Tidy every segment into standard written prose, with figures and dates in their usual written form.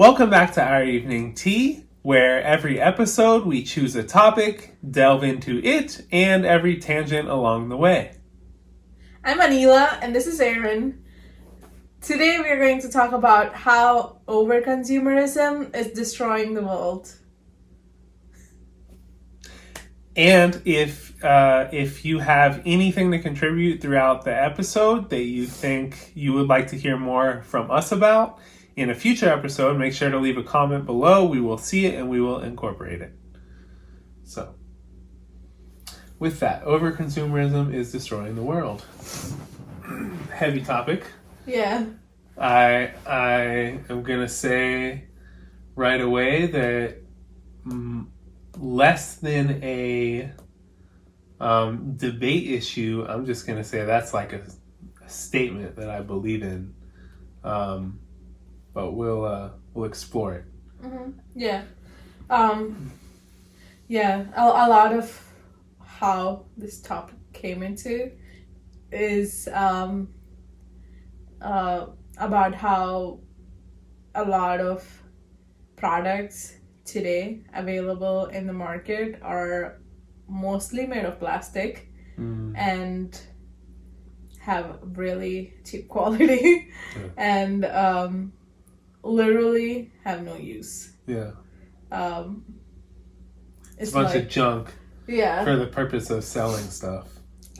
Welcome back to Our Evening Tea, where every episode we choose a topic, delve into it, and every tangent along the way. I'm Anila, and this is Aaron. Today we are going to talk about how overconsumerism is destroying the world. And if you have anything to contribute throughout the episode that you think you would like to hear more from us about in a future episode, make sure to leave a comment below. We will see it and we will incorporate it. So, with that, overconsumerism is destroying the world. Heavy topic. Yeah. I am gonna say right away that less than a debate issue, I'm just gonna say that's like a statement that I believe in. But we'll explore it. Mm-hmm. Yeah. Yeah. A lot of how this topic came into is about how a lot of products today available in the market are mostly made of plastic and have really cheap quality and literally have no use. Yeah. It's a bunch of junk. Yeah. For the purpose of selling stuff.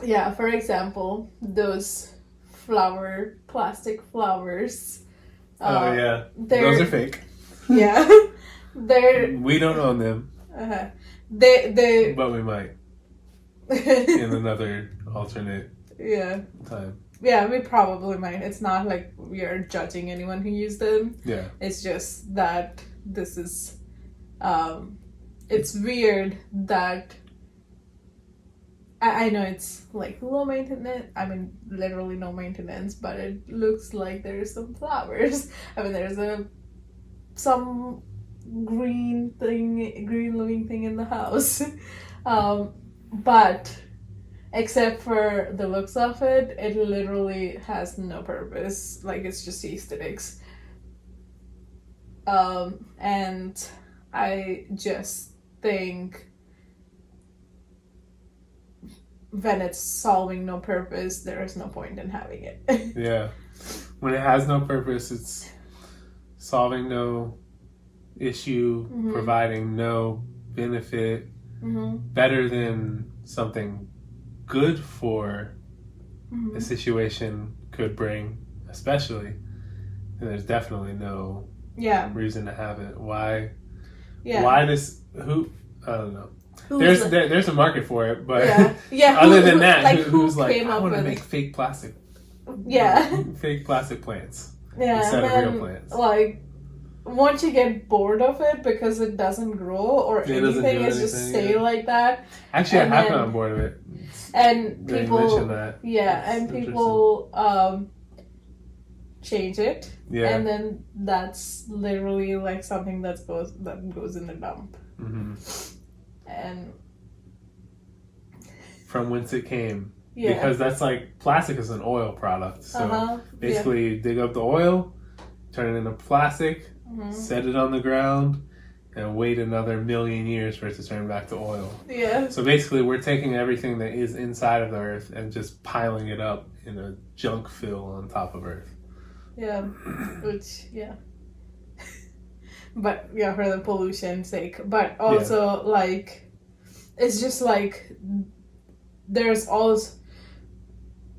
Yeah, for example, those plastic flowers. Oh yeah, those are fake. Yeah, We don't own them. They. But we might. In another alternate. Yeah. Time. Yeah, we probably might. It's not like we are judging anyone who used them. Yeah. It's just that this is, it's weird that. I know it's like low maintenance. I mean, literally no maintenance, but it looks like there's some flowers. I mean, there's some green living thing in the house. But except for the looks of it, it literally has no purpose. Like, it's just aesthetics. And I just think when it's solving no purpose, there is no point in having it. Yeah. When it has no purpose, it's solving no issue, providing no benefit, better than something good for a situation could bring, especially. And there's definitely no reason to have it. Why? Yeah. Why does I don't know. There's a market for it, but other than that, who's like, I want to make fake plastic. Yeah. Fake plastic plants. Yeah. Instead of real plants. Like, once you get bored of it because it doesn't grow or anything, it's just stay like that. Actually, I have gotten bored of it. And people, that. People change it. Yeah. And then that's literally like something that goes in the dump. Mm-hmm. And from whence it came. Yeah. Because that's like, plastic is an oil product. So basically you dig up the oil, turn it into plastic, set it on the ground, and wait another 1,000,000 years for it to turn back to oil. Yeah. So basically we're taking everything that is inside of the earth and just piling it up in a junk fill on top of earth. Yeah. Which, but yeah, for the pollution's sake. But also like, it's just like, there's always,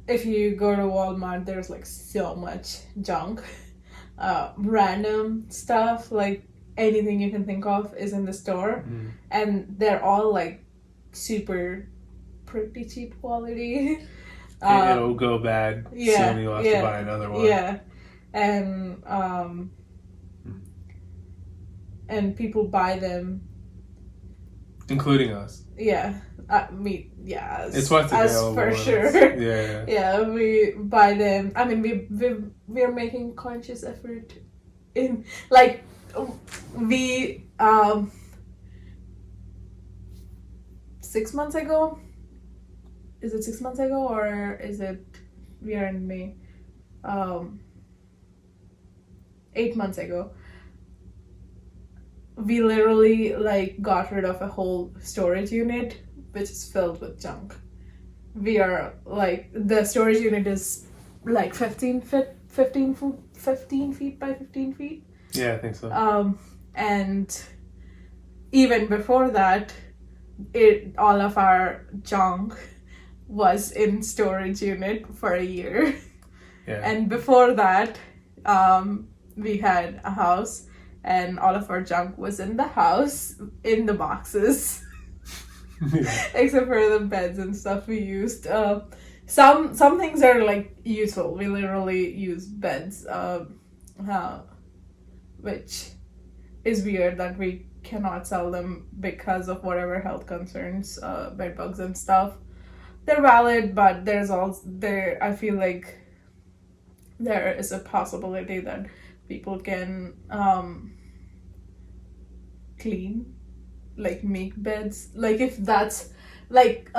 if you go to Walmart, there's like so much junk, random stuff, like anything you can think of is in the store, and they're all like pretty cheap quality. It'll go bad soon. You'll have to buy another one. Yeah, and people buy them, including us. Yeah. It's what's available for sure. Yeah. Yeah, we buy them. I mean, we're making conscious effort in, like, we 6 months ago. Is it 6 months ago or is it we are in May? 8 months ago, we literally like got rid of a whole storage unit which is filled with junk. We are like, the storage unit is like 15 feet by 15 feet. Yeah, I think so. And even before that, all of our junk was in storage unit for a year. Yeah. And before that, we had a house, and all of our junk was in the house, in the boxes. Yeah. Except for the beds and stuff we used. Some things are like useful. We literally use beds, which is weird that we cannot sell them because of whatever health concerns, bed bugs and stuff. They're valid, but there's also I feel like there is a possibility that people can clean, like make beds, like if that's like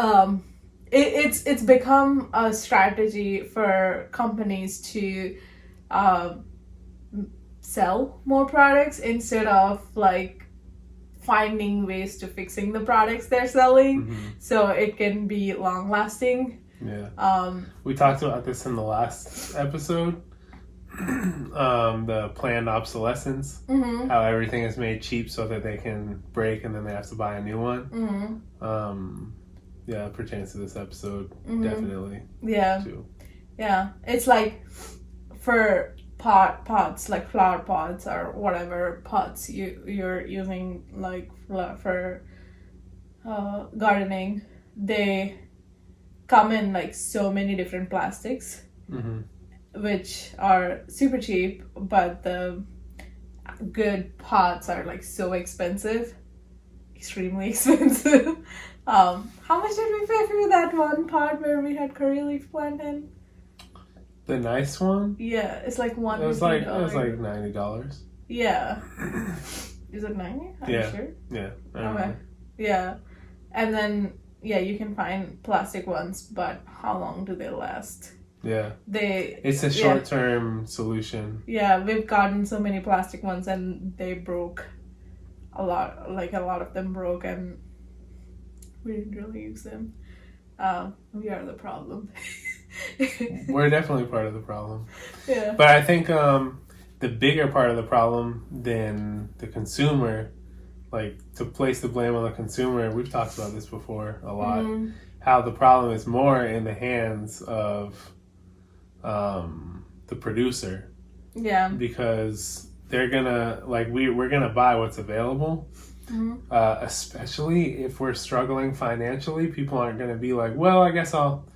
it's become a strategy for companies to sell more products instead of like finding ways to fixing the products they're selling, so it can be long lasting. Yeah. We talked about this in the last episode. The planned obsolescence, how everything is made cheap so that they can break and then they have to buy a new one. Yeah, it pertains to this episode, definitely. Yeah. Too. Yeah, it's like for pots, like flower pots or whatever pots you're using, like for gardening, they come in like so many different plastics, which are super cheap, but the good pots are like so expensive, extremely expensive. How much did we pay for that one pot where we had curry leaf plant in? The nice one? Yeah, it's like $1. It was like $90. Yeah. Is it 90? Are you sure? Yeah. Okay. Yeah. And then you can find plastic ones, but how long do they last? Yeah. It's a short-term solution. Yeah, we've gotten so many plastic ones and they broke a lot. Like a lot of them broke and we didn't really use them. We are the problem. We're definitely part of the problem. Yeah. But I think the bigger part of the problem than the consumer, like to place the blame on the consumer, we've talked about this before a lot, how the problem is more in the hands of the producer. Yeah. Because they're gonna, like, we're gonna buy what's available. Especially if we're struggling financially, people aren't gonna be like, well, I guess I'll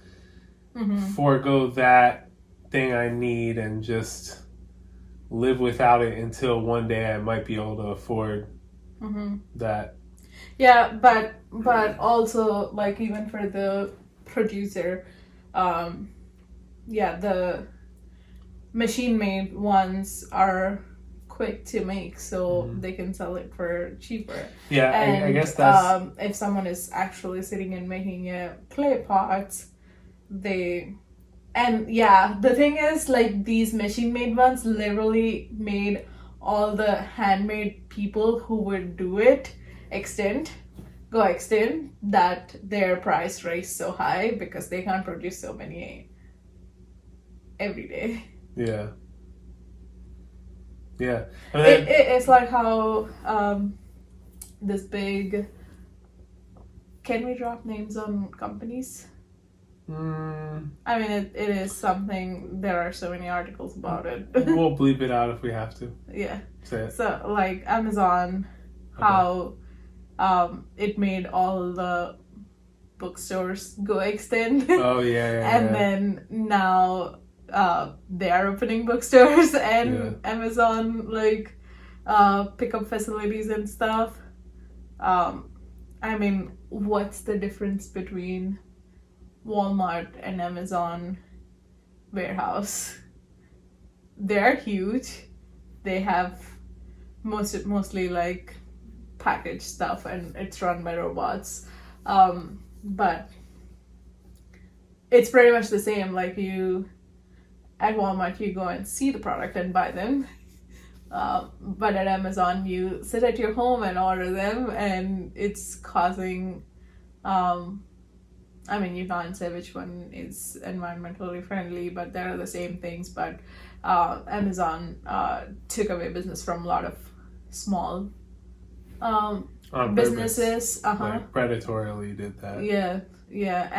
forego that thing I need and just live without it until one day I might be able to afford that. Yeah, but also like even for the producer, the machine made ones are quick to make, so they can sell it for cheaper. Yeah, and, I guess that's if someone is actually sitting and making a clay pot, the thing is, like, these machine made ones literally made all the handmade people who would do it go extinct, that their price raised so high because they can't produce so many every day. Yeah. Yeah. I mean, it's like how this big... Can we drop names on companies? I mean, it is something... There are so many articles about it. We'll bleep it out if we have to. Yeah. Say it. So, like, Amazon, how it made all the bookstores go extinct. Oh, yeah. And then now... they are opening bookstores and Amazon, like, pickup facilities and stuff. I mean, what's the difference between Walmart and Amazon warehouse? They're huge. They have mostly like packaged stuff and it's run by robots. But it's pretty much the same. Like, at Walmart, you go and see the product and buy them. But at Amazon, you sit at your home and order them, and it's causing. I mean, you can't say which one is environmentally friendly, but they're the same things. But Amazon took away business from a lot of small On purpose. businesses. Like predatorily did that. Yeah,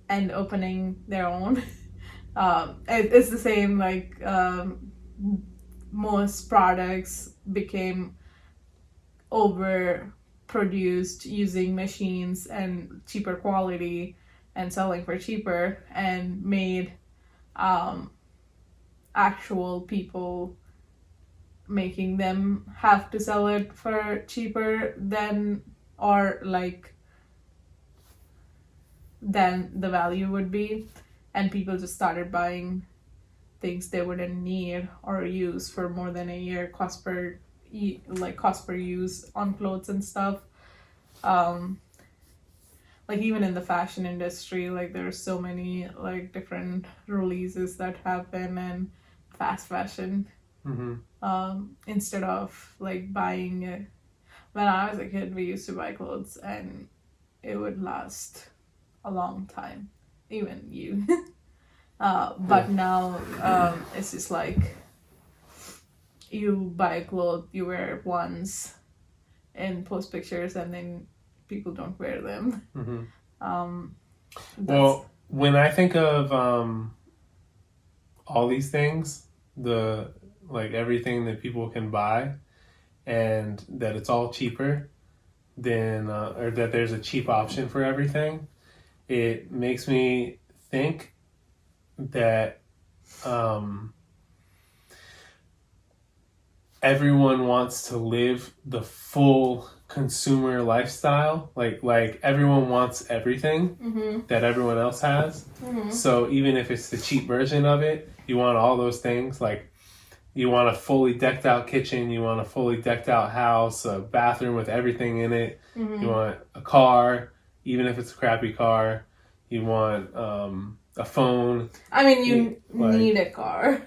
and opening their own. It's the same, like most products became overproduced using machines and cheaper quality and selling for cheaper, and made actual people making them have to sell it for cheaper than the value would be, and people just started buying things they wouldn't need or use for more than a year, cost per use on clothes and stuff. Like even in the fashion industry, like there's so many like different releases that happen, and fast fashion. Instead of like buying when I was a kid, we used to buy clothes and it would last a long time, even you. But now it's just like you buy a clothes, you wear it once and post pictures, and then people don't wear them. Well, when I think of all these things, everything that people can buy, and that it's all cheaper than, or that there's a cheap option for everything, it makes me think that everyone wants to live the full consumer lifestyle. Like everyone wants everything that everyone else has. So even if it's the cheap version of it, you want all those things. Like you want a fully decked out kitchen, you want a fully decked out house, a bathroom with everything in it. You want a car, even if it's a crappy car. You want a phone. I mean, you need a car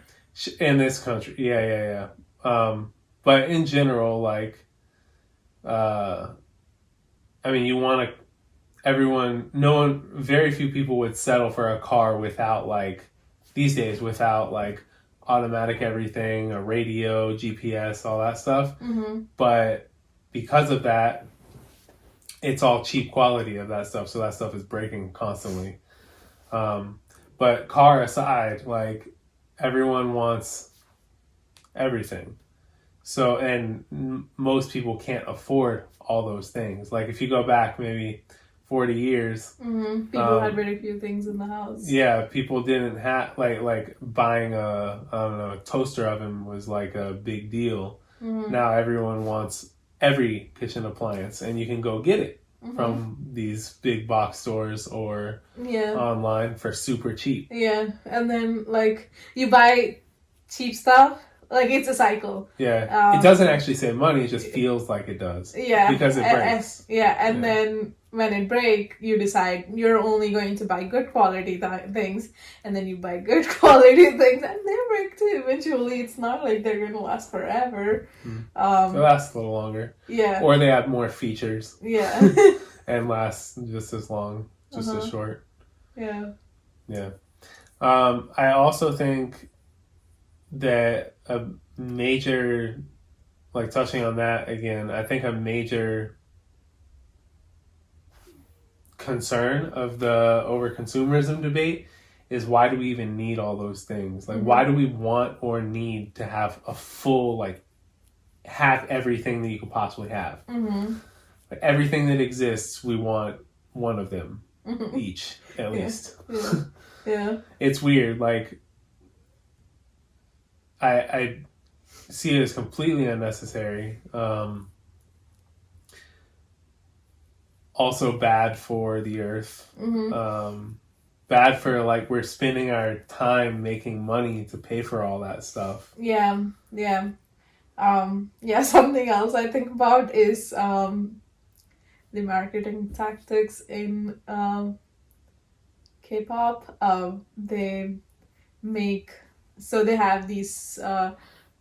in this country. Yeah. But in general, you want very few people would settle for a car without these days, without automatic everything, a radio, GPS, all that stuff. But because of that, it's all cheap quality of that stuff. So that stuff is breaking constantly. But car aside, everyone wants everything. So, and most people can't afford all those things. Like if you go back maybe 40 years, people had very few things in the house. Yeah, people didn't have like buying a toaster oven was like a big deal. Now everyone wants every kitchen appliance, and you can go get it from these big box stores or online for super cheap. Yeah, and then you buy cheap stuff. It's a cycle. Yeah, it doesn't actually save money. It just feels like it does. Yeah, because it breaks. And then when it breaks, you decide you're only going to buy good quality things, and then you buy good quality things, and they break too. Eventually, it's not like they're going to last forever. They last a little longer. Yeah. Or they have more features. Yeah. And last just as long, just as short. Yeah. Yeah. I also think that a major, touching on that again, I think a major concern of the overconsumerism debate is, why do we even need all those things? Why do we want or need to have a full, have everything that you could possibly have? Everything that exists, we want one of them each, at least. Yeah. It's weird. I see it as completely unnecessary. Also bad for the earth. Bad for we're spending our time making money to pay for all that stuff. Yeah. Something else I think about is the marketing tactics in K-pop. They make so they have these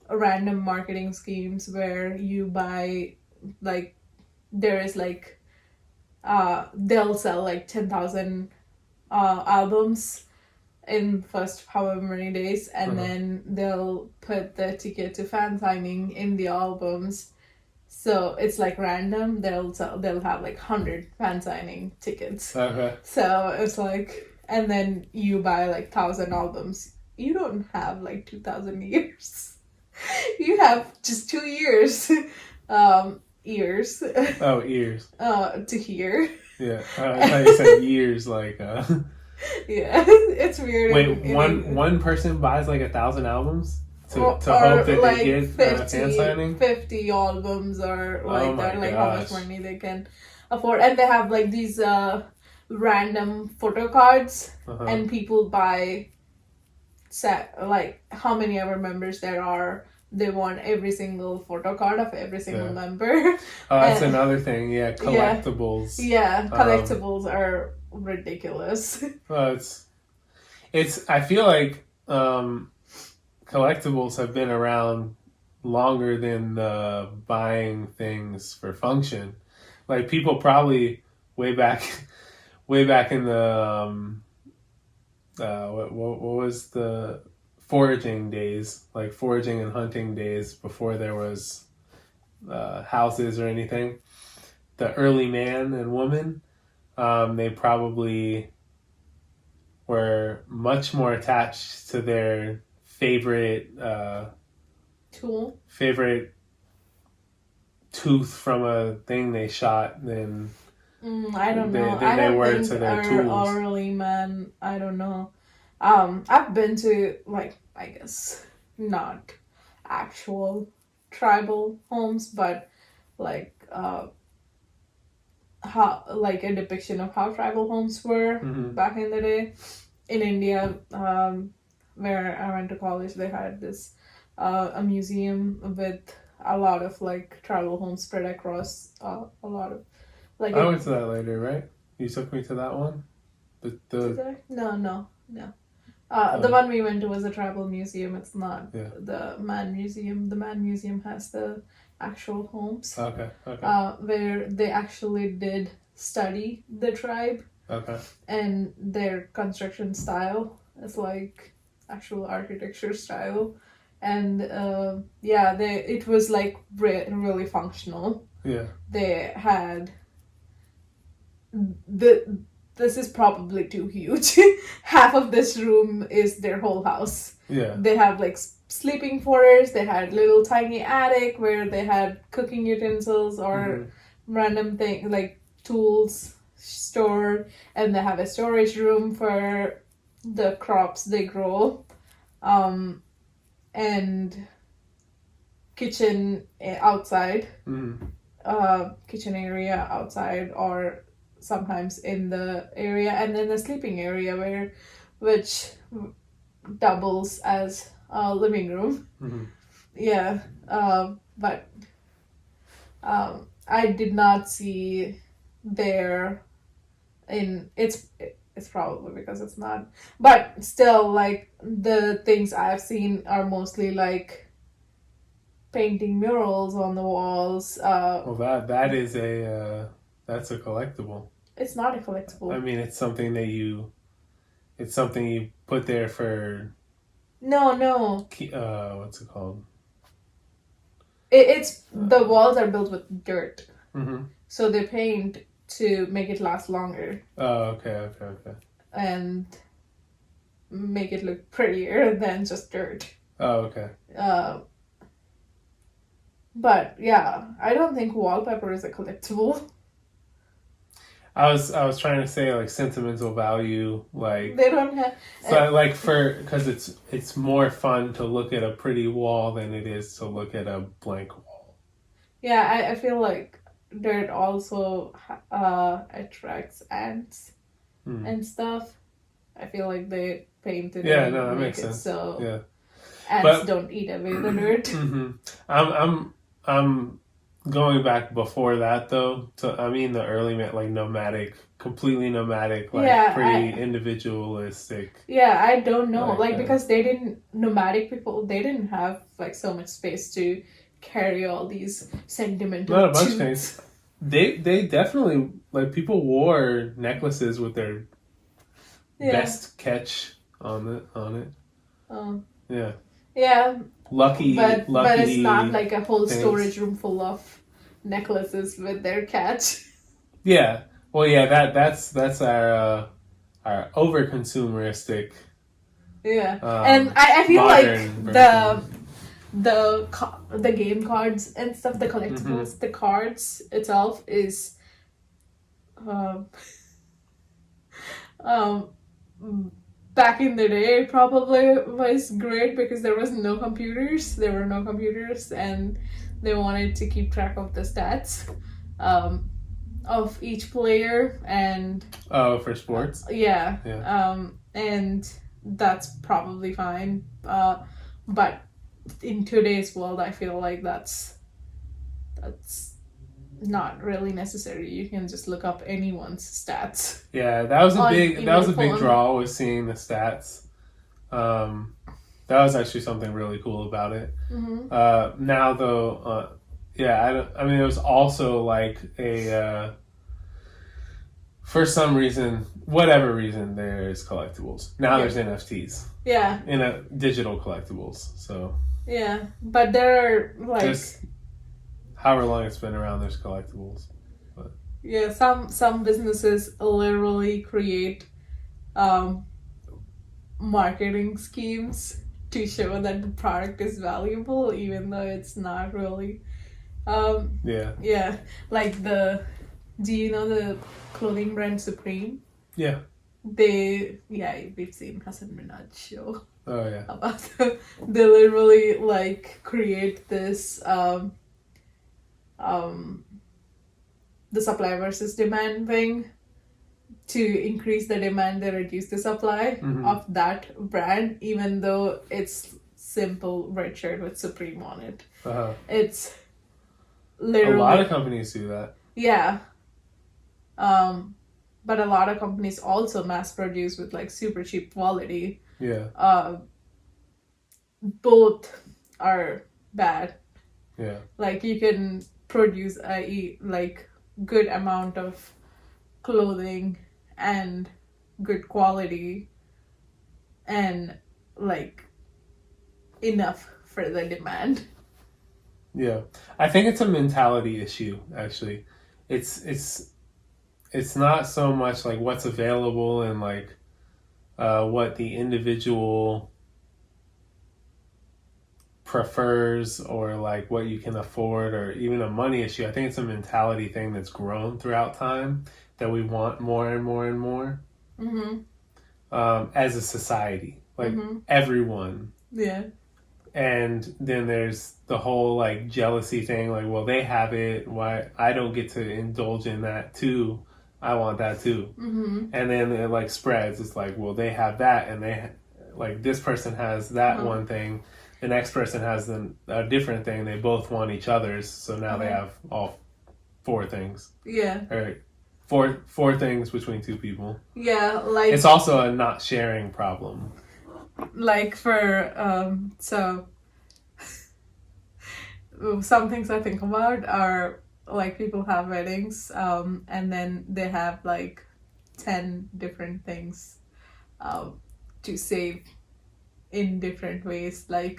random marketing schemes where you buy, like, there is like they'll sell like 10,000 albums in first however many days, and then they'll put the ticket to fan signing in the albums. So it's like random. They'll have like 100 fan signing tickets. Okay. So it's like, and then you buy like 1,000 albums. You don't have like 2,000 years. You have just 2 years. Ears. Oh, ears. To hear. Yeah, I thought you said years, like. Yeah, it's weird. Wait, one person buys like 1,000 albums to or hope that like they get 50, fan signing? 50 albums or like Oh that, my like how much gosh. money they can afford. And they have like these random photo cards, and people buy like how many ever members there are. They want every single photo card of every single member. Oh, that's another thing. Yeah, collectibles. Yeah, collectibles are ridiculous. Well, it's. I feel like collectibles have been around longer than the buying things for function. Like people probably way back in the what was the foraging days, like foraging and hunting days before there was houses or anything. The early man and woman, they probably were much more attached to their favorite tooth from a thing they shot than I don't know. I they don't were think to their our tools. early man. I don't know. I've been to, like, I guess not actual tribal homes, but like how, like, a depiction of how tribal homes were back in the day. In India, where I went to college, they had this a museum with a lot of like tribal homes spread across a lot of like. I went to that later, right? You took me to that one. Did I? No. The one we went to was a tribal museum. It's not the Man Museum. The Man Museum has the actual homes. Okay. Where they actually did study the tribe. Okay. And their construction style is like actual architecture style. And it was like really functional. Yeah. They had this is probably too huge. Half of this room is their whole house. Yeah. They have like sleeping quarters. They had little tiny attic where they had cooking utensils or random things like tools stored, and they have a storage room for the crops they grow, and kitchen outside, kitchen area outside, or sometimes in the area, and then the sleeping area which doubles as a living room. Yeah, but I did not see there it's probably because it's not, but still, like, the things I've seen are mostly like painting murals on the walls. Well, that is that's a collectible. It's not a collectible. I mean, it's something you put there for. No. What's it called? It's the walls are built with dirt, so they paint to make it last longer. Oh, okay. And make it look prettier than just dirt. Oh, okay. But yeah, I don't think wallpaper is a collectible. I was trying to say like sentimental value, like they don't have. So like because it's more fun to look at a pretty wall than it is to look at a blank wall. Yeah, I feel like dirt also attracts ants and stuff. I feel like they painted it. Yeah, no, that makes sense. So ants don't eat away the dirt. I'm going back before that though, the early nomadic, completely nomadic, pretty individualistic. Yeah, I don't know, because nomadic people, they didn't have like so much space to carry all these sentimental. Not a bunch of things. They definitely people wore necklaces with their best catch on it. Oh. Yeah. Yeah. Lucky, but it's not like a whole things. Storage room full of necklaces with their catch. Yeah. Well, yeah. That's our overconsumeristic. Yeah, and I feel like the game cards and stuff, the collectibles, the cards itself is back in the day probably was great because there were no computers, and they wanted to keep track of the stats of each player and for sports. Yeah. And that's probably fine, but in today's world I feel like that's not really necessary. You can just look up anyone's stats. Yeah, that was a big draw, was seeing the stats. That was actually something really cool about it. Now though, it was also like a for some reason, whatever reason, there's collectibles. Now there's NFTs. Yeah. Digital collectibles. So. Yeah, but there are just however long it's been around, there's collectibles. But. Yeah, some businesses literally create marketing schemes to show that the product is valuable, even though it's not really. Yeah, like do you know the clothing brand Supreme? Yeah. We've seen Hassan Minaj show. Oh yeah. About they literally create this the supply versus demand thing. To increase the demand, they reduce the supply of that brand, even though it's simple red shirt with Supreme on it. It's literally a lot of companies do that. Yeah. But a lot of companies also mass produce with super cheap quality. Yeah. Both are bad. Yeah. You can produce a good amount of clothing and good quality and enough for the demand. Yeah. I think it's a mentality issue, actually. It's not so much what's available and what the individual prefers or what you can afford or even a money issue. I think it's a mentality thing that's grown throughout time that we want more and more and more as a society, everyone. Yeah. And then there's the whole jealousy thing, well, they have it, why I don't get to indulge in that too? I want that too. And then it spreads. It's well, they have that, and they this person has that one thing. The next person has a different thing. They both want each other's, so now they have all four things. Yeah. Or four things between two people. Yeah, it's also a not sharing problem. So some things I think about are people have weddings and then they have 10 different things to save in different ways. They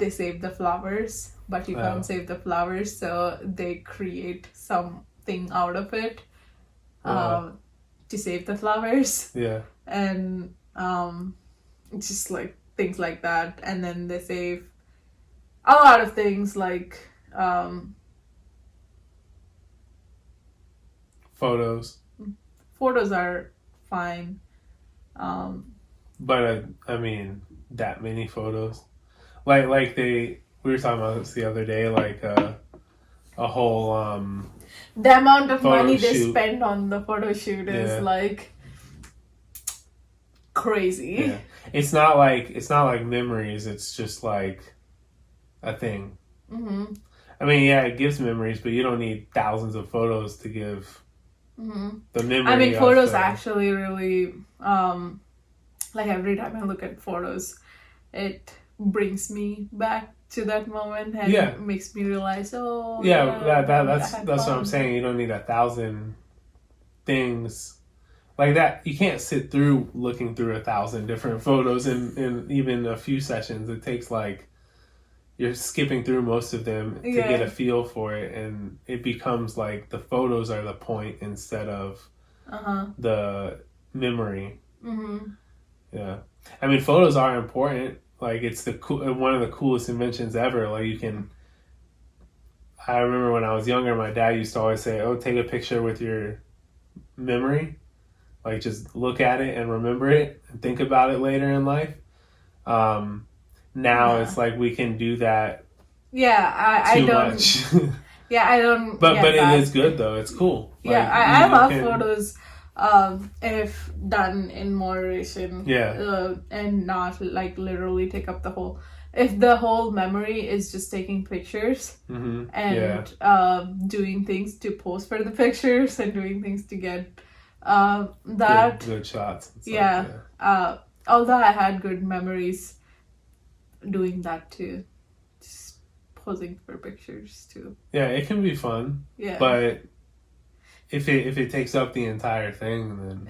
save the flowers, but you can't save the flowers, so they create something out of it to save the flowers. Yeah. And just things like that. And then they save a lot of things photos. Photos are fine. But that many photos. We were talking about this the other day, a whole the amount of money they spend on the photo shoot is crazy. Yeah. It's not like memories, it's just a thing. I mean, yeah, it gives memories, but you don't need thousands of photos to give the memory. I mean, photos actually really, like every time I look at photos, it brings me back to that moment and makes me realize, that's what I'm saying. You don't need 1,000 things like that. You can't sit through looking through 1,000 different photos in even a few sessions. It takes like you're skipping through most of them to get a feel for it, and it becomes like the photos are the point instead of the memory. Yeah, I mean, photos are important. Like, it's one of the coolest inventions ever. Like, I remember when I was younger, my dad used to always say, "Oh, take a picture with your memory. Like, just look at it and remember it and think about it later in life." Now it's like we can do that. Yeah, I don't. Much. Yeah, I don't. But it is good though. It's cool. Yeah, I love photos. If done in moderation. And not like literally take up the whole. If the whole memory is just taking pictures and doing things to post for the pictures and doing things to get that good shots. Although I had good memories doing that too, just posing for pictures too. Yeah, it can be fun. Yeah, but if it takes up the entire thing, then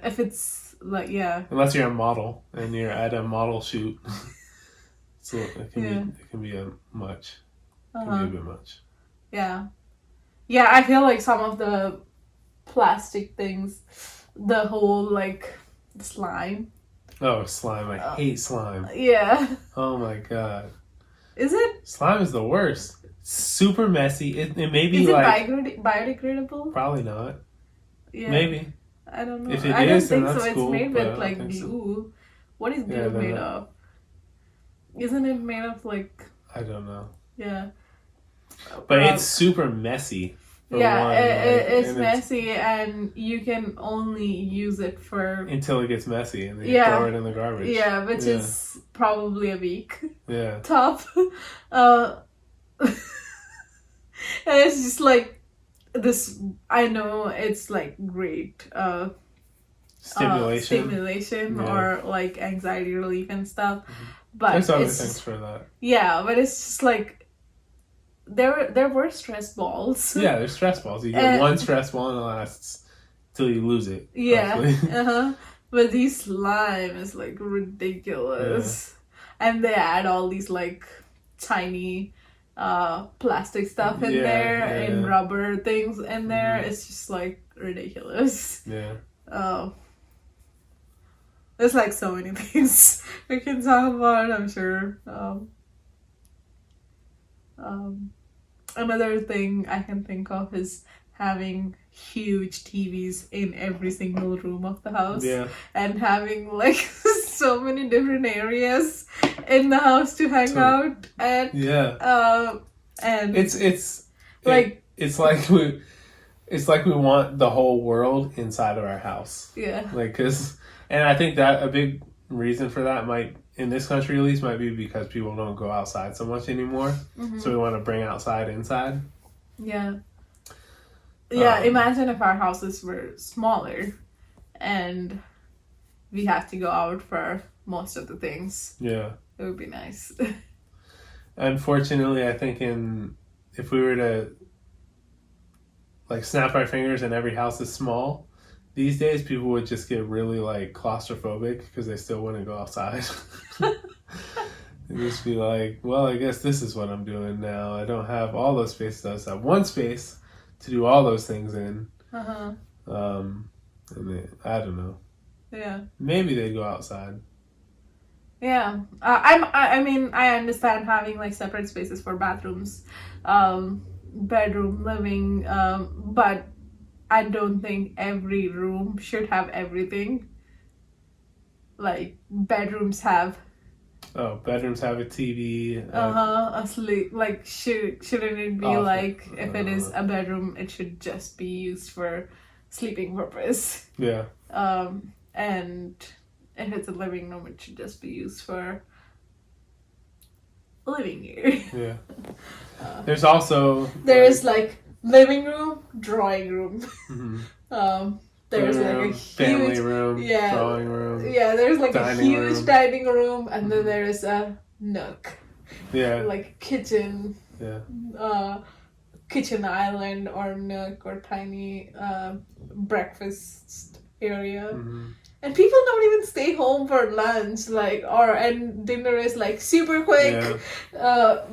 if it's like unless you're a model and you're at a model shoot, so it can be a much. It can be a bit much. Yeah, I feel like some of the plastic things, the whole like slime. Oh, slime. I hate slime. Yeah. Oh my god. Is it? Slime is the worst. It's super messy. It may be is like... biodegradable? Probably not. Yeah. Maybe. I don't know. If it is, then that's so. cool. It's made with like glue. So. What is glue made of? Isn't it made of like... I don't know. Yeah. But it's super messy. It's messy, and you can only use it for until it gets messy, and then you throw it in the garbage. Yeah, which is probably a week. Yeah. Top. And it's just like this. I know it's like great stimulation or like anxiety relief and stuff, but there's other things for that. Yeah, but it's just like. There were stress balls. Yeah, there's stress balls. You get one stress ball and it lasts till you lose it. Yeah. But these slime is like ridiculous. Yeah. And they add all these like tiny plastic stuff in there and rubber things in there. It's just like ridiculous. Yeah. There's like so many things we can talk about, I'm sure. Another thing I can think of is having huge TVs in every single room of the house. Yeah. And having like so many different areas in the house to hang out at. Yeah. And it's like we want the whole world inside of our house. Yeah. And I think that a big reason for that in this country at least, might be because people don't go outside so much anymore. So we want to bring outside inside. Yeah. Yeah, imagine if our houses were smaller and we have to go out for most of the things. Yeah. It would be nice. Unfortunately, I think if we were to like snap our fingers and every house is small, these days, people would just get really, like, claustrophobic because they still want to go outside. And just be like, well, I guess this is what I'm doing now. I don't have all those spaces. I just have one space to do all those things in. And I don't know. Yeah. Maybe they go outside. Yeah. I mean, I understand having, like, separate spaces for bathrooms, bedroom, living, but... I don't think every room should have everything. Like, bedrooms have... Oh, bedrooms have a TV. A sleep... Like, shouldn't it be like, if it is a bedroom, it should just be used for sleeping purpose. Yeah. And if it's a living room, it should just be used for living here. Yeah. There's also there's like living room, drawing room. Mhm. There's Living like a room, huge family room, drawing room. Yeah, there's like a dining huge room. dining room, and then Mhm. there is a nook, Yeah, like kitchen, yeah. kitchen island or nook or tiny breakfast area. Mhm. And people don't even stay home for lunch, like, and dinner is like super quick,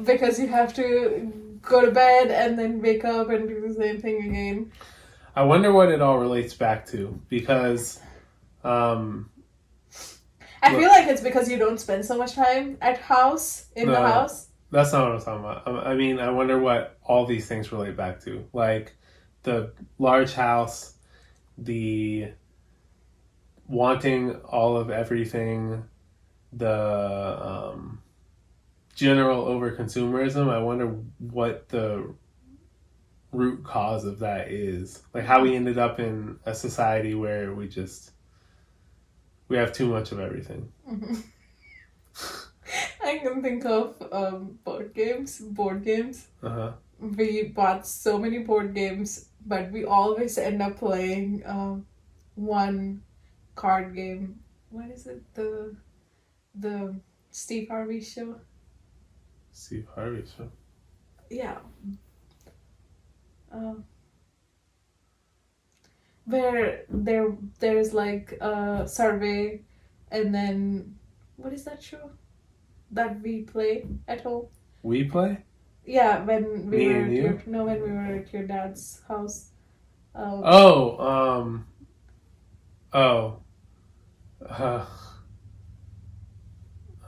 because you have to go to bed and then wake up and do the same thing again. I wonder what it all relates back to, because I feel like it's because you don't spend so much time the house. that's not what I'm talking about. I mean, I wonder what all these things relate back to, like the large house, the wanting all of everything, the general overconsumerism. I wonder what the root cause of that is, like how we ended up in a society where we have too much of everything. Mm-hmm. I can think of board games. Uh-huh. We bought so many board games, but we always end up playing one card game. What is it? The Steve Harvey show? Steve Harvey show. Yeah. Where there's like a survey, and then what is that show that we play at home? We play? Yeah, when we Me were and at you? when we were at your dad's house. Uh,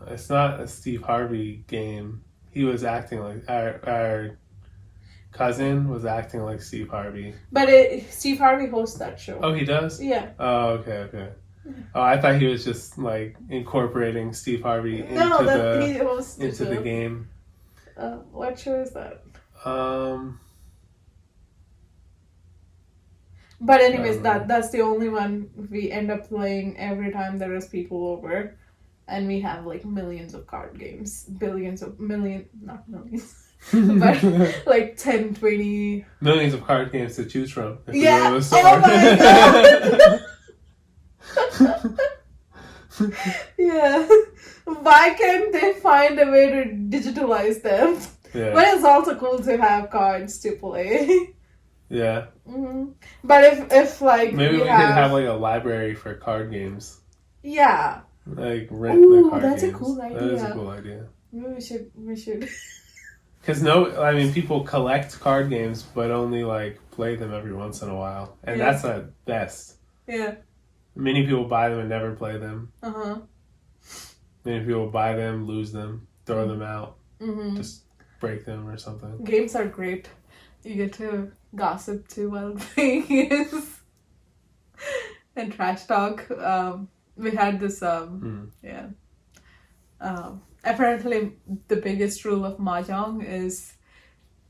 it's not a Steve Harvey game. He was acting like our cousin was acting like Steve Harvey. But Steve Harvey hosts that show. Oh, he does? Yeah. Oh, okay. Oh, I thought he was just like incorporating Steve Harvey into the game. What show is that? But anyways, that's the only one we end up playing every time there is people over, and we have like millions of card games, not millions. But like 10, 20 millions of card games to choose from. Yeah. Oh my god. Yeah. Why can't they find a way to digitalize them? Yeah. But it's also cool to have cards to play. Yeah. Mm-hmm. But if like maybe we could have like a library for card games. Yeah. Like rent the card that's games. A cool idea. That is a cool idea. Maybe we should. Because people collect card games, but only like play them every once in a while, and that's not best. Yeah. Many people buy them and never play them. Uh-huh. Many people buy them, lose them, throw them out, mm-hmm. just break them or something. Games are great. You get to gossip too while playing it. And trash talk. We had this, apparently the biggest rule of Mahjong is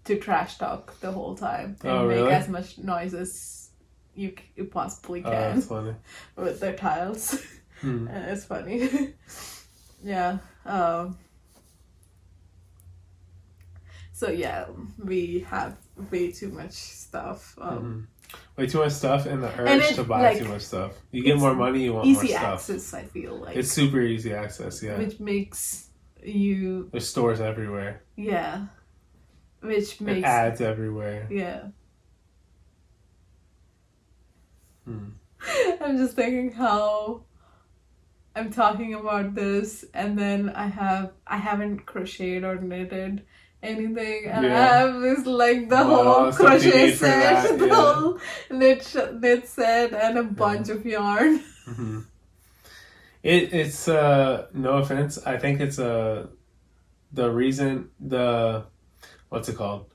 to trash talk the whole time and make as much noise as you possibly can. Oh, that's funny. With their tiles. It's funny. Yeah. So yeah, we have way too much stuff. Way too much stuff and the urge to buy too much stuff. You get more money, you want more stuff. Easy access, I feel like. It's super easy access, yeah. Which makes you... There's stores everywhere. Yeah. Which makes... And ads everywhere. Yeah. I'm just thinking how I'm talking about this, and then I haven't crocheted or knitted anything, and I have this like the whole crochet set, the whole knit set, and a bunch of yarn. It's no offense, I think it's the what's it called,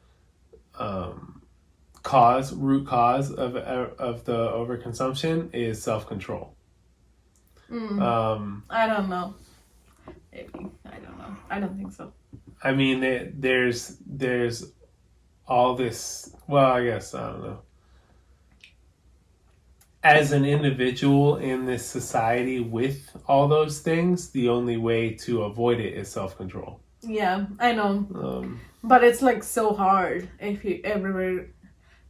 root cause of the overconsumption is self-control. I don't know. Maybe. I don't know. I don't think so. I mean, there's all this. Well, I guess I don't know. As an individual in this society with all those things, the only way to avoid it is self-control. Yeah, I know. But it's like so hard if you everywhere.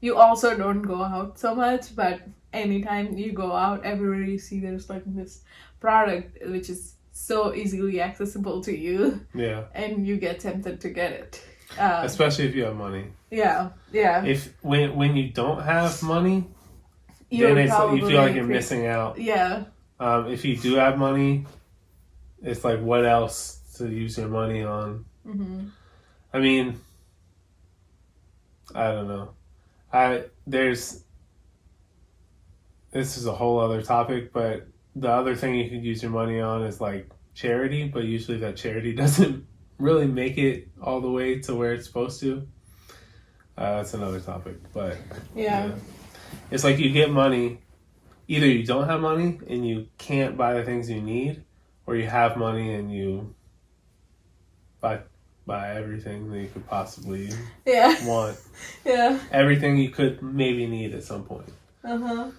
You also don't go out so much, but anytime you go out, everywhere you see there's like this product which is so easily accessible to you. Yeah. And you get tempted to get it. Especially if you have money. Yeah. If when you don't have money, You're then you feel like you're probably missing out. Yeah. If you do have money, it's like, what else to use your money on? Mm-hmm. I mean, I don't know. This is a whole other topic, but the other thing you could use your money on is like charity, but usually that charity doesn't really make it all the way to where it's supposed to. That's another topic, but Yeah. It's like you get money. Either you don't have money and you can't buy the things you need, or you have money and you buy everything that you could possibly want. Yeah. Everything you could maybe need at some point. And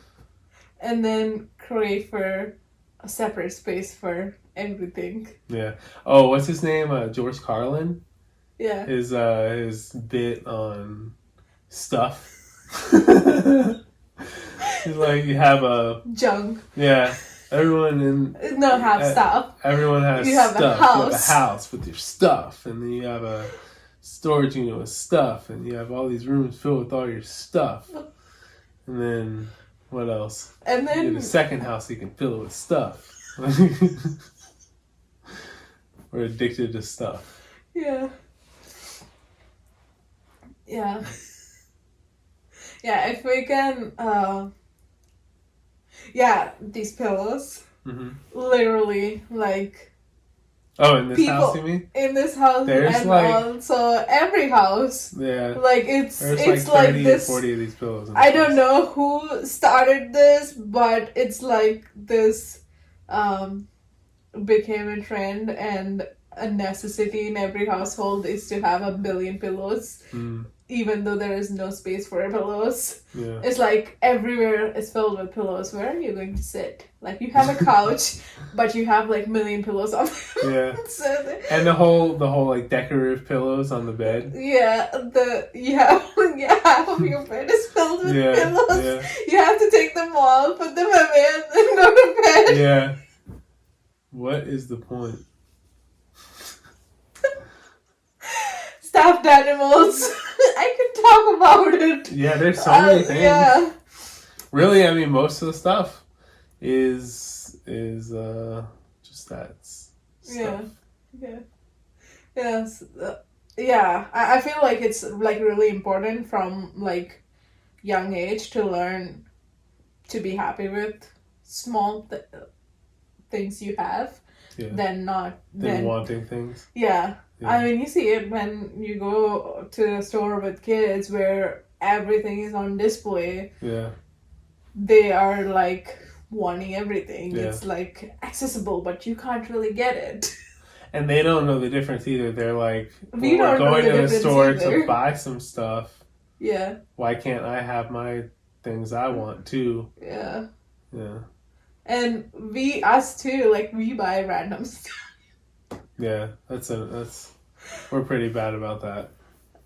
then crave for a separate space for everything. Yeah. Oh, what's his name? George Carlin. Yeah. His bit on stuff. He's like, you have a junk. Yeah. Everyone have stuff. Everyone has you have stuff. A house. You have a house with your stuff, and then you have a storage unit with stuff, and you have all these rooms filled with all your stuff. And then what else? And then you have a second house you can fill it with stuff. We're addicted to stuff. Yeah. Yeah. Yeah, if we can, these pillows, literally, like... Oh, in this house, you mean? In this house, there's and like, also every house. Yeah. Like, it's like 30 like this... or 40 of these pillows. I don't know who started this, but it's like this, became a trend and a necessity in every household is to have 1 billion pillows. Even though there is no space for pillows. Yeah. It's like everywhere is filled with pillows. Where are you going to sit? Like you have a couch, but you have like 1 million pillows on them. Yeah. And the whole like decorative pillows on the bed. Yeah, half of your bed is filled with pillows. Yeah. You have to take them all, put them away, and then go to bed. Yeah. What is the point? Stuffed animals. I could talk about it. Yeah, there's so many things. Yeah. Really, I mean, most of the stuff is just that stuff. Yeah. Yes. Yeah. I feel like it's like really important from like young age to learn to be happy with small things you have. Yeah. Than wanting things. Yeah. I mean, you see it when you go to a store with kids where everything is on display. Yeah. They are like wanting everything. Yeah. It's like accessible, but you can't really get it. And they don't know the difference either. They're like, we're going to the store to buy some stuff. Yeah. Why can't I have my things I want too? Yeah. Yeah. And us too, like we buy random stuff. Yeah, we're pretty bad about that.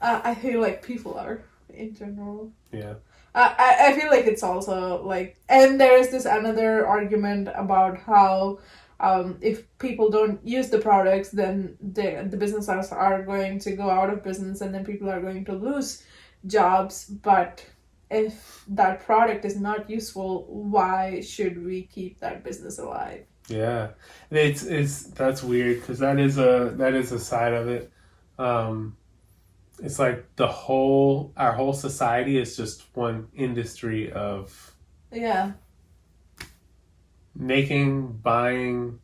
I feel like people are in general. Yeah. I feel like it's also like, and there's this another argument about how if people don't use the products, then the businesses are going to go out of business, and then people are going to lose jobs. But if that product is not useful, why should we keep that business alive? Yeah, that's weird because that is a side of it. It's like our whole society is just one industry of making, buying,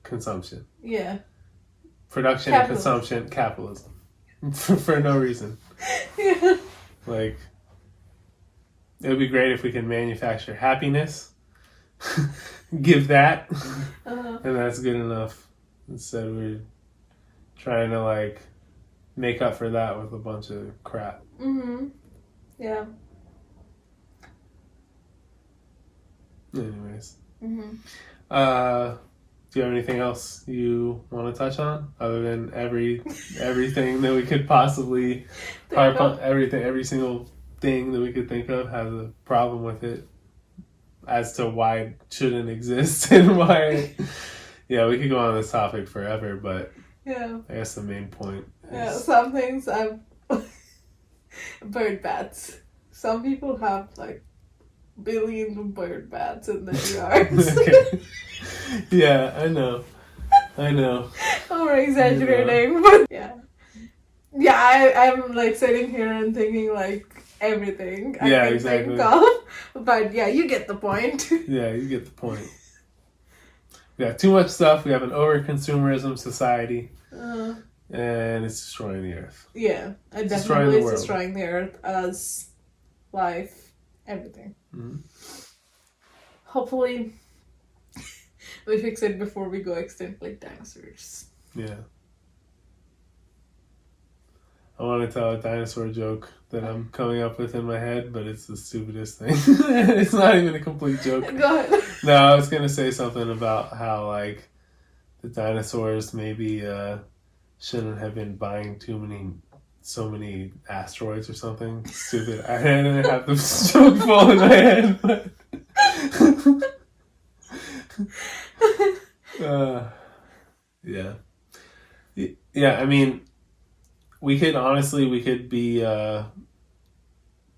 consumption. Yeah. Production and consumption, capitalism, for no reason. Yeah. Like, it would be great if we could manufacture happiness. Give that, and that's good enough. Instead, we're trying to like make up for that with a bunch of crap. Yeah. Anyways. Do you have anything else you want to touch on other than everything that we could possibly harp on? Every single thing that we could think of has a problem with it as to why it shouldn't exist and why. Yeah, we could go on this topic forever, but yeah, I guess the main point is... Yeah, some things I've... bird baths. Some people have, like, billions of bird baths in their yards. Okay. Yeah, I know. I'm exaggerating, but yeah. Yeah, I'm, like, sitting here and thinking, like, everything I can think of. But, yeah, you get the point. Yeah, you get the point. We got too much stuff. We have an overconsumerism society. And it's destroying the earth. Yeah, it definitely is destroying the earth as life, everything. Mm-hmm. Hopefully, we fix it before we go extinct like dinosaurs. Yeah. I want to tell a dinosaur joke that I'm coming up with in my head, but it's the stupidest thing. It's not even a complete joke. Go ahead. No, I was going to say something about how, like, the dinosaurs maybe shouldn't have been buying so many asteroids or something stupid. I didn't have the joke fall in my head, but yeah. Yeah, I mean, we could be, well,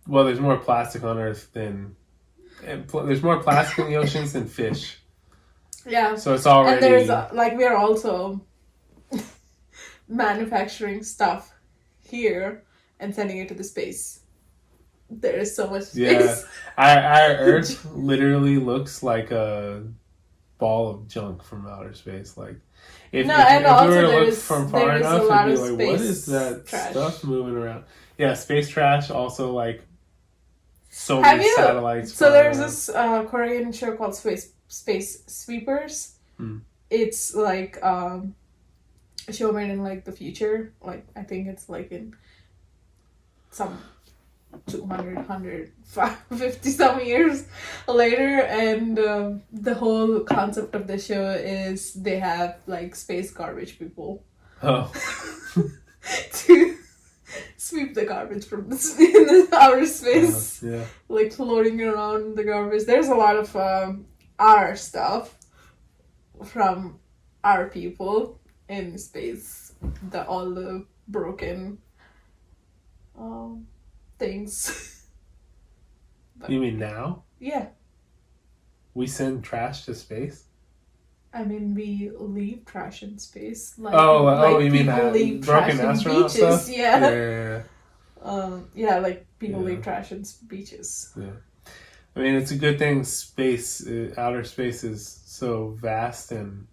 there's more plastic on Earth there's more plastic in the oceans than fish. Yeah. So it's already... And there's, like, we're also manufacturing stuff here and sending it to the space. There is so much space. Yeah. Our Earth literally looks like a ball of junk from outer space. Like, if we were to look from far enough, it'd be like, what is that stuff moving around? Yeah, space trash. Also, like, so many satellites. So there's this Korean show called Space Sweepers. It's like a show made in, like, the future. Like, I think it's like in some 200, 150 some years later, and the whole concept of the show is they have, like, space garbage people to sweep the garbage from the outer space, like, floating around the garbage. There's a lot of our stuff from our people in space, all the broken things. You mean now? Yeah. We send trash to space? I mean, we leave trash in space. Like, you mean that leave broken trash astronaut in beaches? Stuff? Yeah. Yeah, like, people leave trash in beaches. Yeah. I mean, it's a good thing outer space is so vast and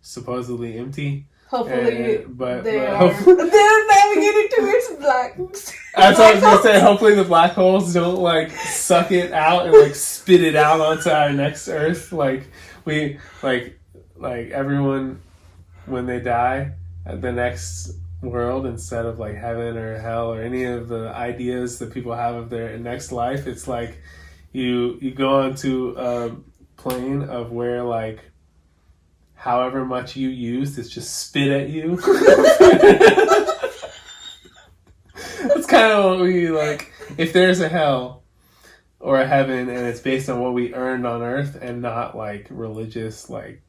supposedly empty. Hopefully, they're navigating towards black. That's what I was gonna say. Hopefully, the black holes don't, like, suck it out and, like, spit it out onto our next Earth. Like, everyone, when they die at the next world, instead of, like, heaven or hell or any of the ideas that people have of their next life, it's like you go onto a plane of where, like, however much you used is just spit at you. That's kind of what we, like, if there's a hell or a heaven and it's based on what we earned on Earth and not, like, religious, like,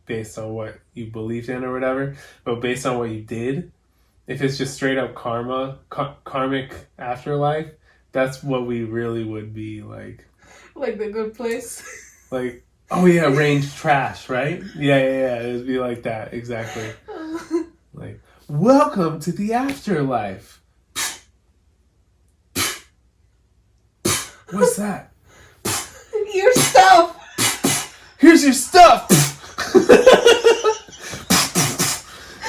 based on what you believed in or whatever, but based on what you did, if it's just straight up karmic afterlife, that's what we really would be, like. Like the good place. Like, oh yeah, range trash, right? Yeah. It would be like that, exactly. Like, welcome to the afterlife. What's that? Your stuff. Here's your stuff.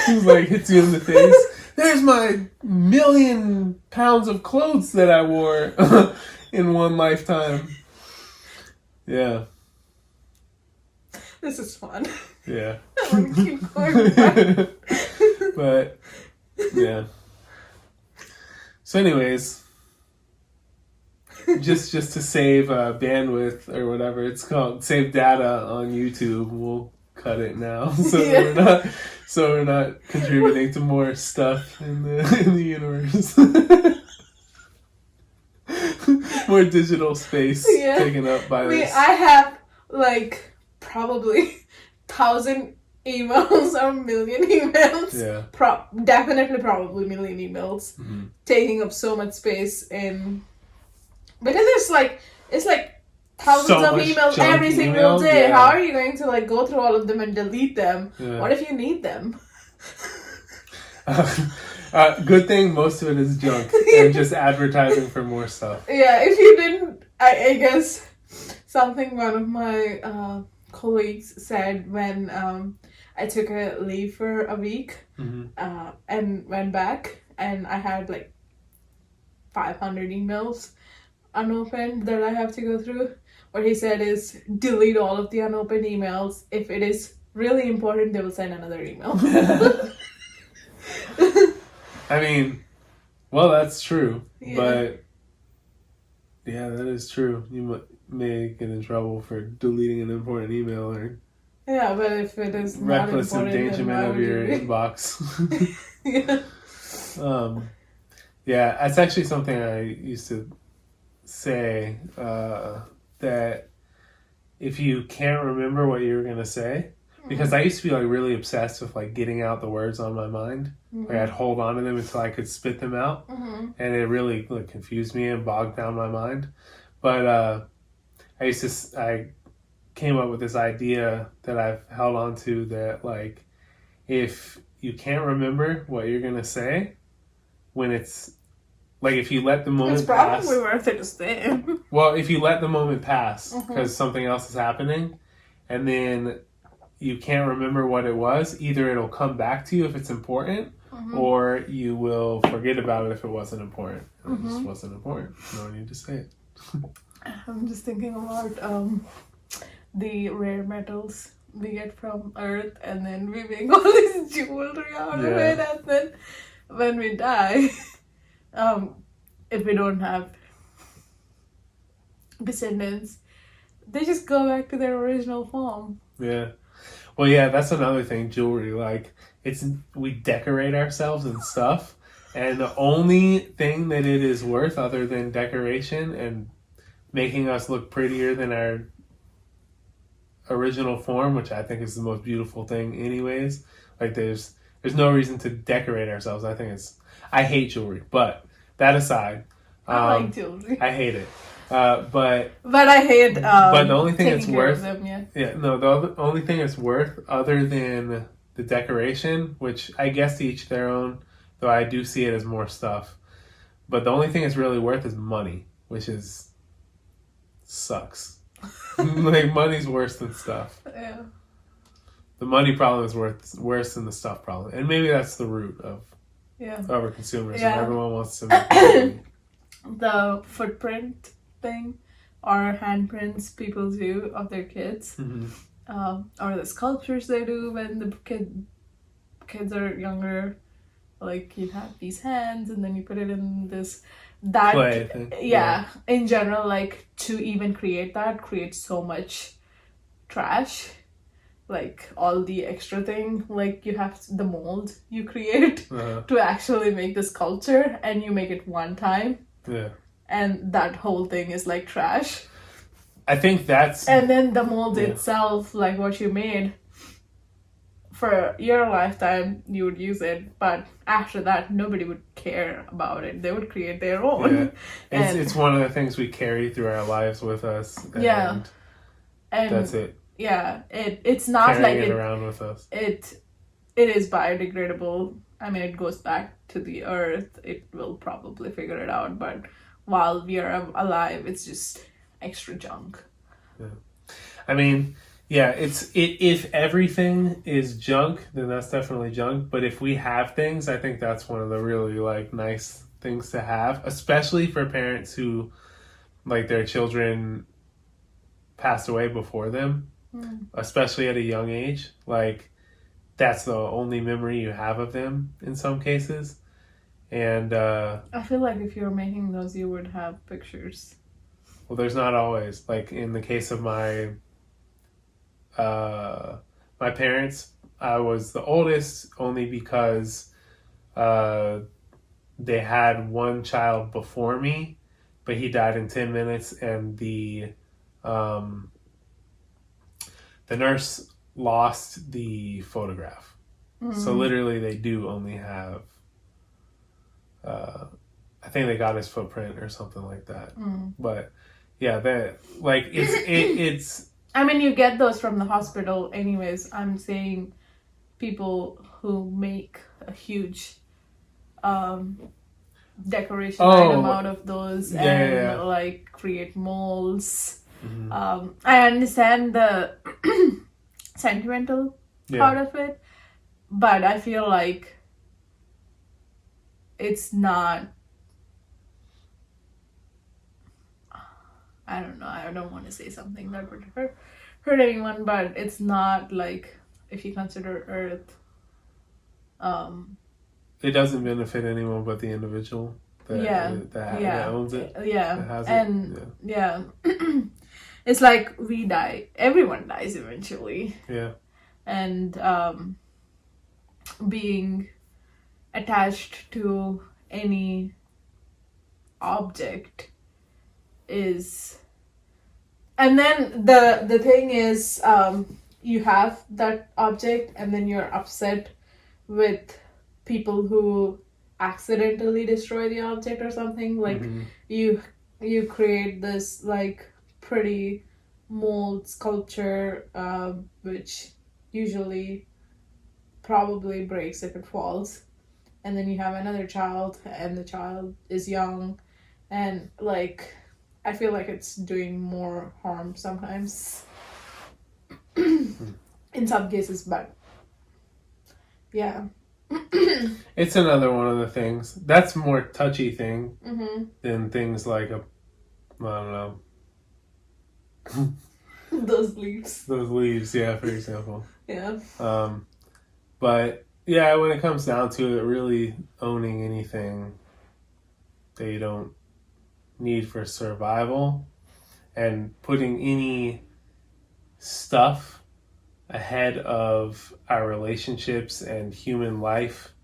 He's like, hits you in the face. There's my 1,000,000 pounds of clothes that I wore in one lifetime. Yeah. This is fun. Yeah. I want to keep going. But, yeah. So anyways, just to save bandwidth or whatever it's called, save data on YouTube, we'll cut it now, so we're not contributing to more stuff in the universe. More digital space taken up by this. I have like probably 1,000 emails or 1,000,000 emails. Yeah. Definitely probably 1,000,000 emails taking up so much space in because it's like thousands of emails every single day. How are you going to like go through all of them and delete them? What if you need them? Good thing most of it is junk and just advertising for more stuff. Yeah, if you didn't, I guess something one of my colleagues said when I took a leave for a week and went back and I had like 500 emails unopened that I have to go through. What he said is delete all of the unopened emails. If it is really important, they will send another email. I mean, well, that's true, but yeah, that is true. You may get in trouble for deleting an important email or but if it is reckless endangerment of your inbox. Yeah, that's actually something I used to say, that if you can't remember what you were going to say, because I used to be like really obsessed with like getting out the words on my mind. Like I'd hold on to them until I could spit them out, and it really like confused me and bogged down my mind. But I came up with this idea that I've held on to, that like if you can't remember what you're gonna say, when it's like if you let the moment pass, it's probably worth it to stay. Well, if you let the moment pass because something else is happening, and then you can't remember what it was, either it'll come back to you if it's important, or you will forget about it if it wasn't important. It just wasn't important. No need to say it. I'm just thinking about the rare metals we get from Earth, and then we make all this jewelry out of it, and then when we die, if we don't have descendants, they just go back to their original form. Yeah. Well, yeah, that's another thing, jewelry. Like, we decorate ourselves and stuff, and the only thing that it is worth other than decoration and making us look prettier than our original form, which I think is the most beautiful thing anyways. Like, there's no reason to decorate ourselves. I hate jewelry, but that aside, I like jewelry. I hate it. But I hate but the only thing it's worth them, the only thing it's worth other than the decoration, which I guess to each their own, though I do see it as more stuff, but the only thing it's really worth is money, which sucks. Like, money's worse than stuff. Yeah, the money problem is worse than the stuff problem, and maybe that's the root of overconsumerism. Everyone wants to make money. The footprint thing, or handprints people do of their kids, or the sculptures they do when the kids are younger. Like, you have these hands, and then you put it in this clay thing. In general, like, to even create so much trash. Like, all the extra thing, like, you have the mold you create to actually make the sculpture, and you make it one time. Yeah. And that whole thing is like trash. I think that's... And then the mold itself, like what you made, for your lifetime, you would use it. But after that, nobody would care about it. They would create their own. Yeah. It's one of the things we carry through our lives with us. And that's it. Yeah. It's not carrying like it around with us. It is biodegradable. I mean, it goes back to the earth. It will probably figure it out. But while we are alive, it's just extra junk. Yeah. I mean, if everything is junk, then that's definitely junk. But if we have things, I think that's one of the really like nice things to have, especially for parents who like their children passed away before them, especially at a young age. Like, that's the only memory you have of them in some cases. And I feel like if you were making those, you would have pictures. Well, there's not always. Like, in the case of my my parents, I was the oldest only because they had one child before me, but he died in 10 minutes, and the nurse lost the photograph. So literally they do only have I think they got his footprint or something like that. But yeah, that like it's I mean, you get those from the hospital anyways. I'm saying people who make a huge decoration item out of those and like create molds. I understand the sentimental part of it, but I feel like it's not. I don't know. I don't want to say something that would hurt anyone, but it's not like, if you consider Earth. It doesn't benefit anyone but the individual that owns it. Yeah, that has and it. yeah. It's like we die. Everyone dies eventually. Yeah. And being attached to any object is, and then the thing is, you have that object and then you're upset with people who accidentally destroy the object or something. Like you create this like pretty mold sculpture, which usually probably breaks if it falls, and then you have another child and the child is young, and like I feel like it's doing more harm sometimes in some cases, but yeah. It's another one of the things that's more touchy thing than things like I don't know. Those leaves, yeah, for example. Yeah. But yeah, when it comes down to it, really owning anything that you don't need for survival and putting any stuff ahead of our relationships and human life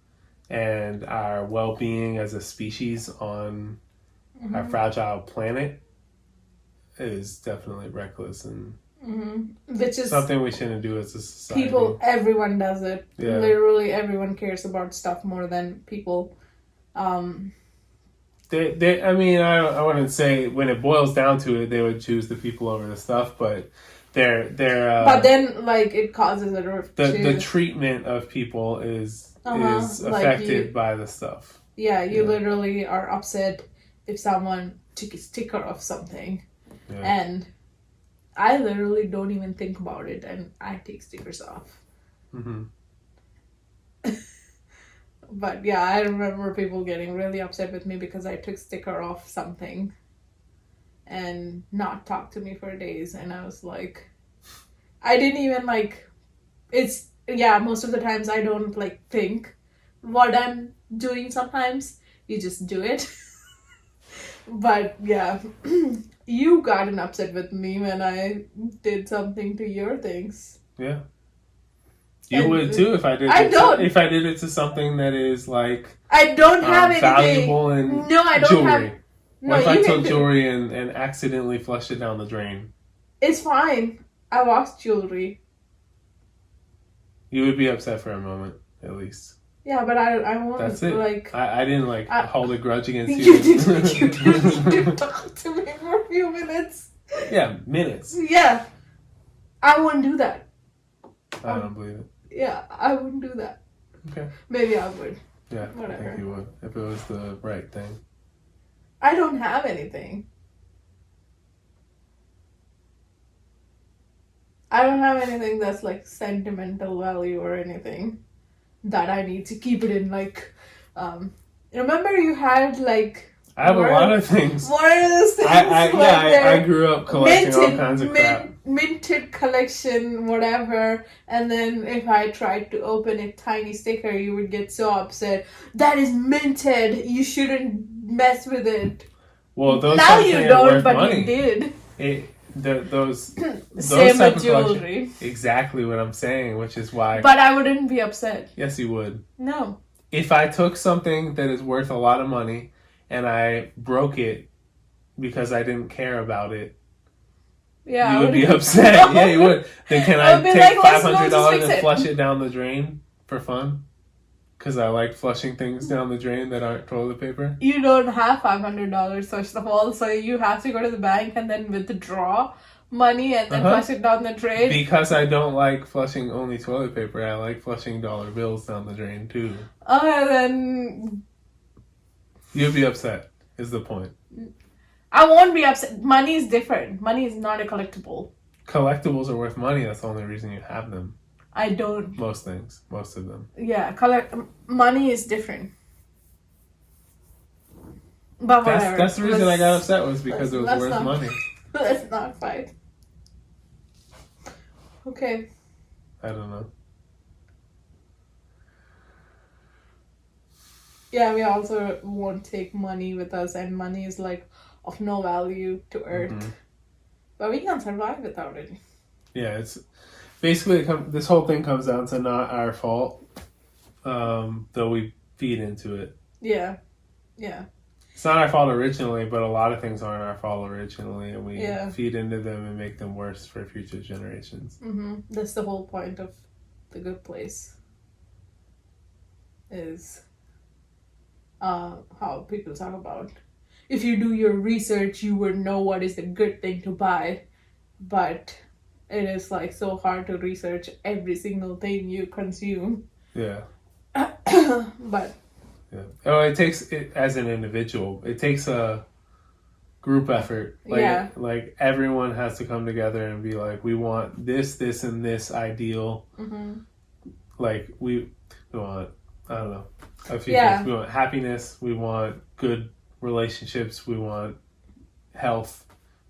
and our well-being as a species on our fragile planet is definitely reckless and which is something we shouldn't do as a society. Everyone does it. Yeah. Literally everyone cares about stuff more than people. They I mean, I wouldn't say when it boils down to it, they would choose the people over the stuff, but they're but then like it causes a rift. The treatment of people is affected by the stuff. Yeah, you literally are upset if someone took a sticker of something. Yeah. And I literally don't even think about it, and I take stickers off. But yeah, I remember people getting really upset with me because I took sticker off something and not talk to me for days, and I was like, I didn't even like, it's, yeah, most of the times I don't like think what I'm doing sometimes, you just do it. But yeah, you gotten upset with me when I did something to your things. Yeah. You would too if I did. If I did it to something that is like I don't have anything valuable and I don't jewelry. Have. No, what if I took jewelry and accidentally flushed it down the drain? It's fine. I lost jewelry. You would be upset for a moment, at least. Yeah, but I won't. That's it. Like I didn't hold a grudge against you. You didn't need to talk to me for a few minutes. Yeah, minutes. Yeah, I wouldn't do that. I don't believe it. Yeah, I wouldn't do that. Okay. Maybe I would. Yeah, whatever. I think you would if it was the right thing. I don't have anything. I don't have anything that's like sentimental value or anything that I need to keep it in. Like, remember you had like. I have a lot of things. What are those things? I grew up collecting all kinds of crap. Minted collection, whatever. And then if I tried to open a tiny sticker, you would get so upset. That is minted. You shouldn't mess with it. Well, those now you don't, but money. you did. those Same type with of jewelry. Exactly what I'm saying, which is why. But I wouldn't be upset. Yes, you would. No. If I took something that is worth a lot of money and I broke it because I didn't care about it, yeah, you would be upset. Yeah, you would. Then can I be take like, $500 and flush it down the drain for fun? Because I like flushing things down the drain that aren't toilet paper. You don't have $500 first of all, so you have to go to the bank and then withdraw money and then flush it down the drain. Because I don't like flushing only toilet paper. I like flushing dollar bills down the drain too. Then you'd be upset, is the point. I won't be upset. Money is different. Money is not a collectible. Collectibles are worth money. That's the only reason you have them. I don't. Most things. Most of them. Yeah, money is different. But whatever. That's the reason I got upset, was because it was worth money. Let's not fight. Okay. I don't know. Yeah, we also won't take money with us, and money is like of no value to Earth. Mm-hmm. But we can survive without it. Yeah, it's basically this whole thing comes down to not our fault, though we feed into it. Yeah, yeah. It's not our fault originally, but a lot of things aren't our fault originally, and we feed into them and make them worse for future generations. Mm-hmm. That's the whole point of The Good Place. Is how people talk about, if you do your research, you would know what is the good thing to buy, but it is like so hard to research every single thing you consume. Yeah. But yeah. Oh, it takes it as an individual. It takes a group effort. Like everyone has to come together and be like, we want this, this, and this ideal. Mm-hmm. Like we want, I don't know, a few things. We want happiness. We want good relationships. We want health.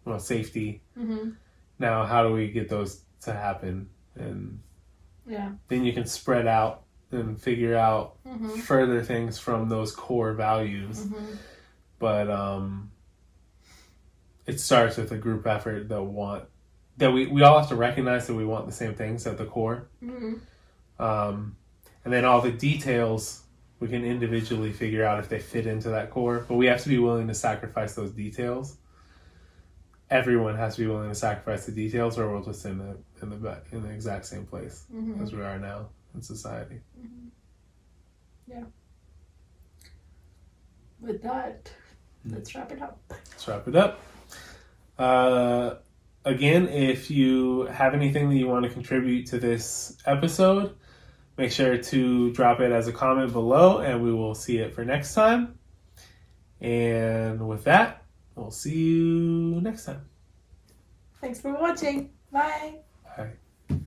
We want safety. Mm-hmm. Now, how do we get those to happen? And then you can spread out and figure out further things from those core values. Mm-hmm. But it starts with a group effort that we all have to recognize that we want the same things at the core. Mm-hmm. And then all the details we can individually figure out if they fit into that core. But we have to be willing to sacrifice those details. Everyone has to be willing to sacrifice the details, or we'll just end up in the exact same place as we are now in society. Mm-hmm. Yeah. With that, let's wrap it up. Again, if you have anything that you want to contribute to this episode, make sure to drop it as a comment below, and we will see it for next time. And with that, we'll see you next time. Thanks for watching. Bye. Bye.